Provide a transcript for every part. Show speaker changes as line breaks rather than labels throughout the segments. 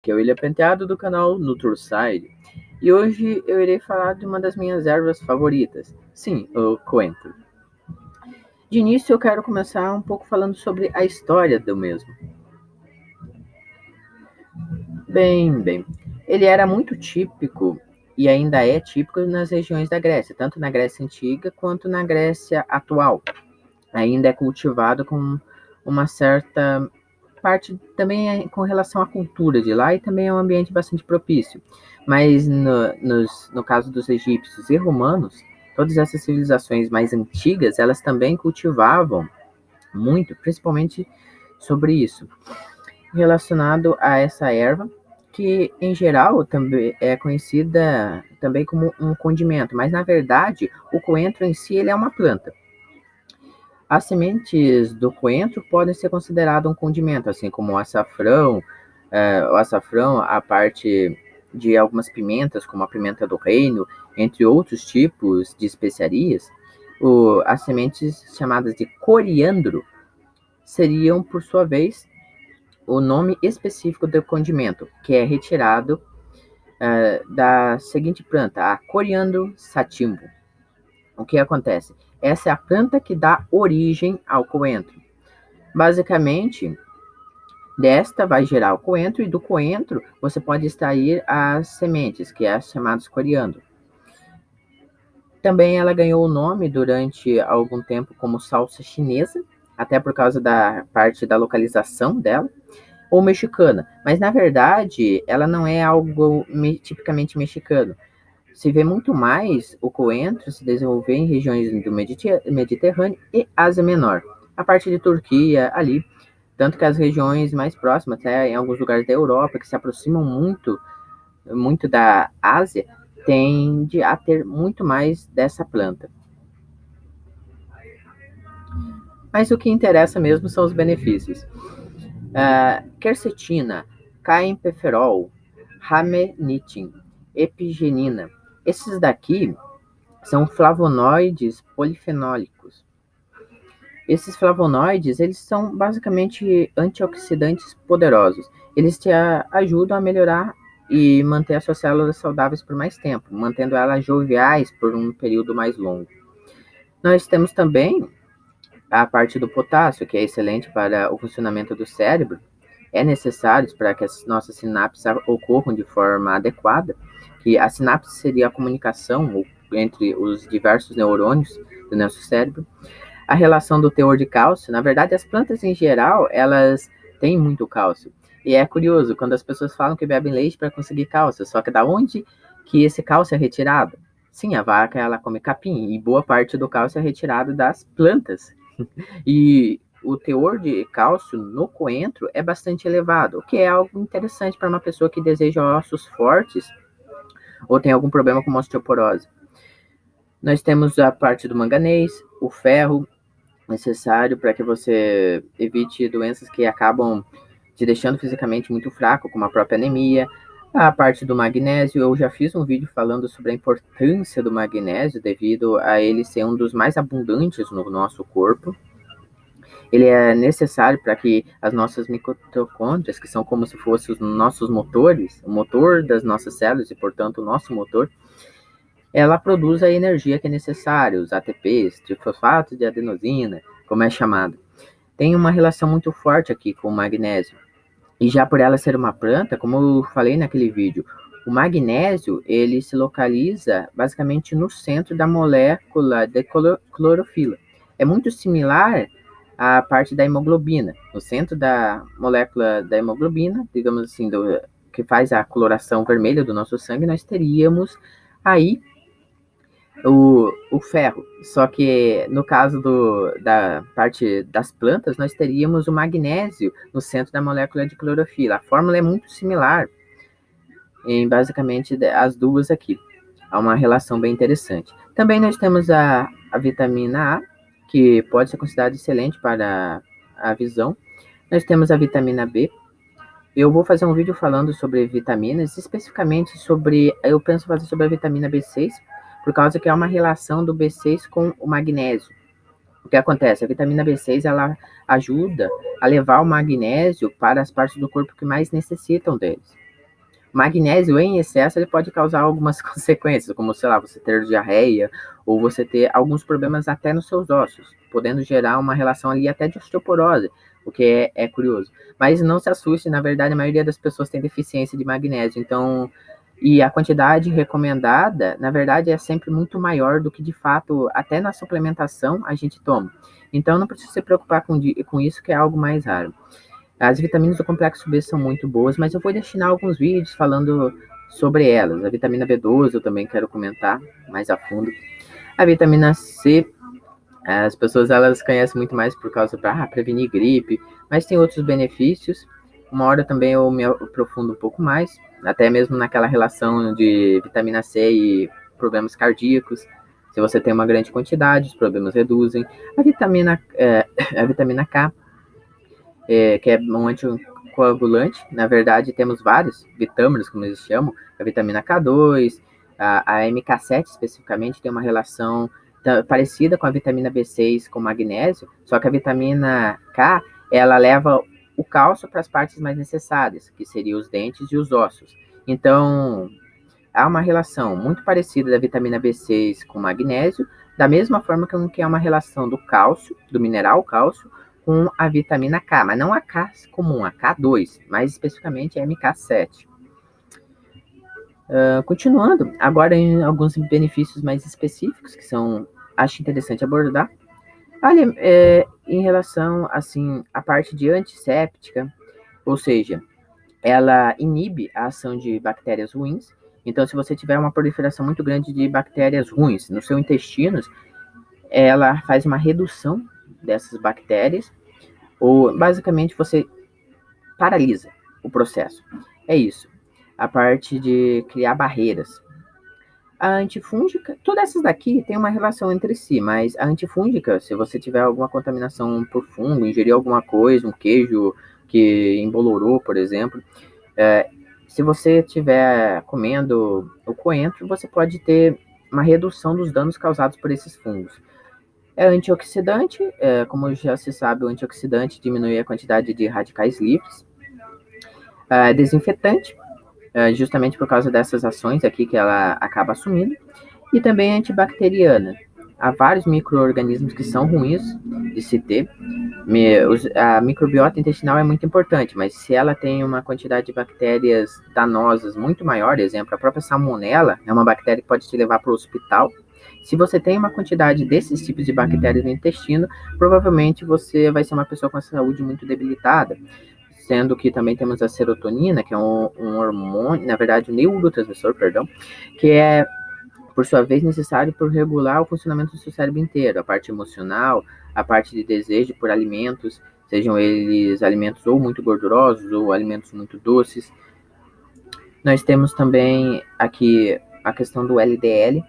Que é o William Penteado do canal NutroSide. E hoje eu irei falar de uma das minhas ervas favoritas. Sim, o coentro. De início eu quero começar um pouco falando sobre a história do mesmo. Bem, ele era muito típico e ainda é típico nas regiões da Grécia, tanto na Grécia Antiga quanto na Grécia atual. Ainda é cultivado com uma certa parte também com relação à cultura de lá e também é um ambiente bastante propício. Mas no caso dos egípcios e romanos, todas essas civilizações mais antigas, elas também cultivavam muito, principalmente sobre isso, relacionado a essa erva, que em geral também é conhecida também como um condimento, mas na verdade o coentro em si ele é uma planta. As sementes do coentro podem ser consideradas um condimento, assim como o açafrão, a parte de algumas pimentas, como a pimenta do reino, entre outros tipos de especiarias. As sementes chamadas de coriandro seriam, por sua vez, o nome específico do condimento, que é retirado da seguinte planta, a Coriandro sativum. O que acontece? Essa é a planta que dá origem ao coentro. Basicamente, desta vai gerar o coentro, e do coentro você pode extrair as sementes, que é as chamadas coriandro. Também ela ganhou o nome durante algum tempo como salsa chinesa, até por causa da parte da localização dela, ou mexicana, mas na verdade ela não é algo tipicamente mexicano. Se vê muito mais o coentro se desenvolver em regiões do Mediterrâneo e Ásia Menor, a parte de Turquia ali, tanto que as regiões mais próximas, até em alguns lugares da Europa, que se aproximam muito da Ásia, tende a ter muito mais dessa planta. Mas o que interessa mesmo são os benefícios. Quercetina, caempeferol, ramenitin, epigenina. Esses daqui são flavonoides polifenólicos. Esses flavonoides, eles são basicamente antioxidantes poderosos. Eles te ajudam a melhorar e manter as suas células saudáveis por mais tempo, mantendo elas joviais por um período mais longo. Nós temos também a parte do potássio, que é excelente para o funcionamento do cérebro, é necessário para que as nossas sinapses ocorram de forma adequada, que a sinapse seria a comunicação entre os diversos neurônios do nosso cérebro. A relação do teor de cálcio, na verdade, as plantas em geral, elas têm muito cálcio. E é curioso, quando as pessoas falam que bebem leite para conseguir cálcio, só que da onde que esse cálcio é retirado? Sim, a vaca, ela come capim, e boa parte do cálcio é retirado das plantas. E o teor de cálcio no coentro é bastante elevado, o que é algo interessante para uma pessoa que deseja ossos fortes ou tem algum problema com osteoporose. Nós temos a parte do manganês, o ferro, necessário para que você evite doenças que acabam te deixando fisicamente muito fraco, como a própria anemia. A parte do magnésio, eu já fiz um vídeo falando sobre a importância do magnésio, devido a ele ser um dos mais abundantes no nosso corpo. Ele é necessário para que as nossas mitocôndrias, que são como se fossem os nossos motores, o motor das nossas células e, portanto, o nosso motor, ela produz a energia que é necessária, os ATPs, trifosfato de adenosina, como é chamado. Tem uma relação muito forte aqui com o magnésio. E já por ela ser uma planta, como eu falei naquele vídeo, o magnésio, ele se localiza basicamente no centro da molécula de clorofila. É muito similar à parte da hemoglobina. No centro da molécula da hemoglobina, digamos assim, que faz a coloração vermelha do nosso sangue, nós teríamos aí o ferro. Só que no caso da parte das plantas, nós teríamos o magnésio no centro da molécula de clorofila. A fórmula é muito similar em basicamente as duas aqui. Há uma relação bem interessante. Também nós temos a vitamina A, que pode ser considerada excelente para a visão. Nós temos a vitamina B. Eu vou fazer um vídeo falando sobre vitaminas, especificamente eu penso fazer sobre a vitamina B6, por causa que há uma relação do B6 com o magnésio. O que acontece? A vitamina B6, ela ajuda a levar o magnésio para as partes do corpo que mais necessitam deles. Magnésio em excesso ele pode causar algumas consequências, como, sei lá, você ter diarreia ou você ter alguns problemas até nos seus ossos, podendo gerar uma relação ali até de osteoporose, o que é curioso. Mas não se assuste, na verdade, a maioria das pessoas tem deficiência de magnésio, então, e a quantidade recomendada, na verdade, é sempre muito maior do que de fato, até na suplementação, a gente toma. Então, não precisa se preocupar com isso, que é algo mais raro. As vitaminas do complexo B são muito boas, mas eu vou destinar alguns vídeos falando sobre elas. A vitamina B12 eu também quero comentar mais a fundo. A vitamina C, as pessoas elas conhecem muito mais por causa para prevenir gripe, mas tem outros benefícios. Uma hora também eu me aprofundo um pouco mais, até mesmo naquela relação de vitamina C e problemas cardíacos. Se você tem uma grande quantidade, os problemas reduzem. A vitamina K, que é um anticoagulante. Na verdade, temos vários vitâminos, como eles chamam, a vitamina K2, a MK7 especificamente, tem uma relação parecida com a vitamina B6 com magnésio, só que a vitamina K, ela leva o cálcio para as partes mais necessárias, que seriam os dentes e os ossos. Então, há uma relação muito parecida da vitamina B6 com magnésio, da mesma forma que é uma relação do cálcio, do mineral cálcio, com a vitamina K, mas não a K comum, a K2, mais especificamente a MK7. Continuando, agora em alguns benefícios mais específicos que acho interessante abordar. Olha, em relação assim, à parte de antisséptica, ou seja, ela inibe a ação de bactérias ruins. Então, se você tiver uma proliferação muito grande de bactérias ruins no seu intestino, ela faz uma redução dessas bactérias, ou basicamente você paralisa o processo. É isso. A parte de criar barreiras. A antifúngica, todas essas daqui tem uma relação entre si, mas a antifúngica, se você tiver alguma contaminação por fungo, ingerir alguma coisa, um queijo que embolorou, por exemplo, se você estiver comendo o coentro, você pode ter uma redução dos danos causados por esses fungos. É antioxidante, como já se sabe, o antioxidante diminui a quantidade de radicais livres. É desinfetante, justamente por causa dessas ações aqui que ela acaba assumindo. E também antibacteriana. Há vários micro-organismos que são ruins de se ter. A microbiota intestinal é muito importante, mas se ela tem uma quantidade de bactérias danosas muito maior, exemplo, a própria salmonela é uma bactéria que pode te levar para o hospital. Se você tem uma quantidade desses tipos de bactérias no intestino, provavelmente você vai ser uma pessoa com a saúde muito debilitada, sendo que também temos a serotonina, que é um hormônio, na verdade, um neurotransmissor, perdão, que é, por sua vez, necessário para regular o funcionamento do seu cérebro inteiro, a parte emocional, a parte de desejo por alimentos, sejam eles alimentos ou muito gordurosos ou alimentos muito doces. Nós temos também aqui a questão do LDL.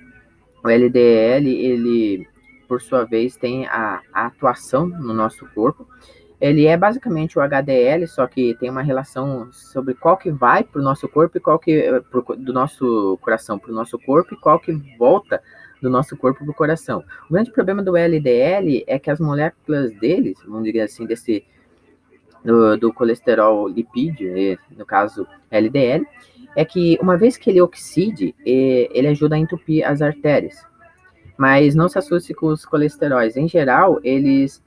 O LDL, ele, por sua vez, tem a atuação no nosso corpo. Ele é basicamente o HDL, só que tem uma relação sobre qual que vai para o nosso corpo e qual que do nosso coração para o nosso corpo e qual que volta do nosso corpo para o coração. O grande problema do LDL é que as moléculas deles, vamos dizer assim, do colesterol lipídio, no caso LDL, é que uma vez que ele oxide, ele ajuda a entupir as artérias. Mas não se associe com os colesteróis. Em geral, eles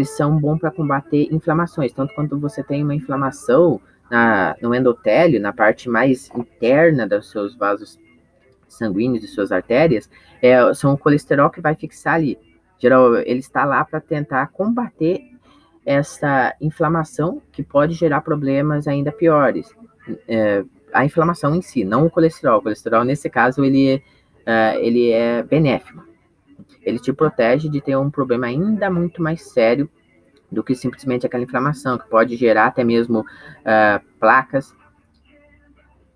são bons para combater inflamações. Tanto quando você tem uma inflamação no endotélio, na parte mais interna dos seus vasos sanguíneos e suas artérias, são o colesterol que vai fixar ali. Geral, ele está lá para tentar combater essa inflamação que pode gerar problemas ainda piores. A inflamação em si, não o colesterol. O colesterol, nesse caso, ele é benéfico. Ele te protege de ter um problema ainda muito mais sério do que simplesmente aquela inflamação, que pode gerar até mesmo placas.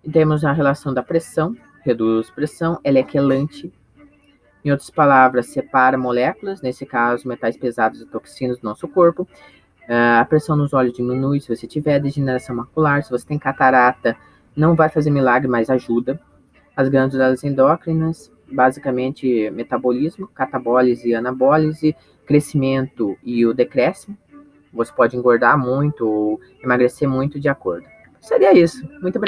E temos a relação da pressão, reduz pressão, ela é quelante. Em outras palavras, separa moléculas, nesse caso, metais pesados e toxinas do nosso corpo. A pressão nos olhos diminui se você tiver degeneração macular, se você tem catarata, não vai fazer milagre, mas ajuda. As glândulas endócrinas, basicamente metabolismo, catabólise e anabólise, crescimento e o decréscimo. Você pode engordar muito ou emagrecer muito de acordo. Seria isso. Muito obrigado.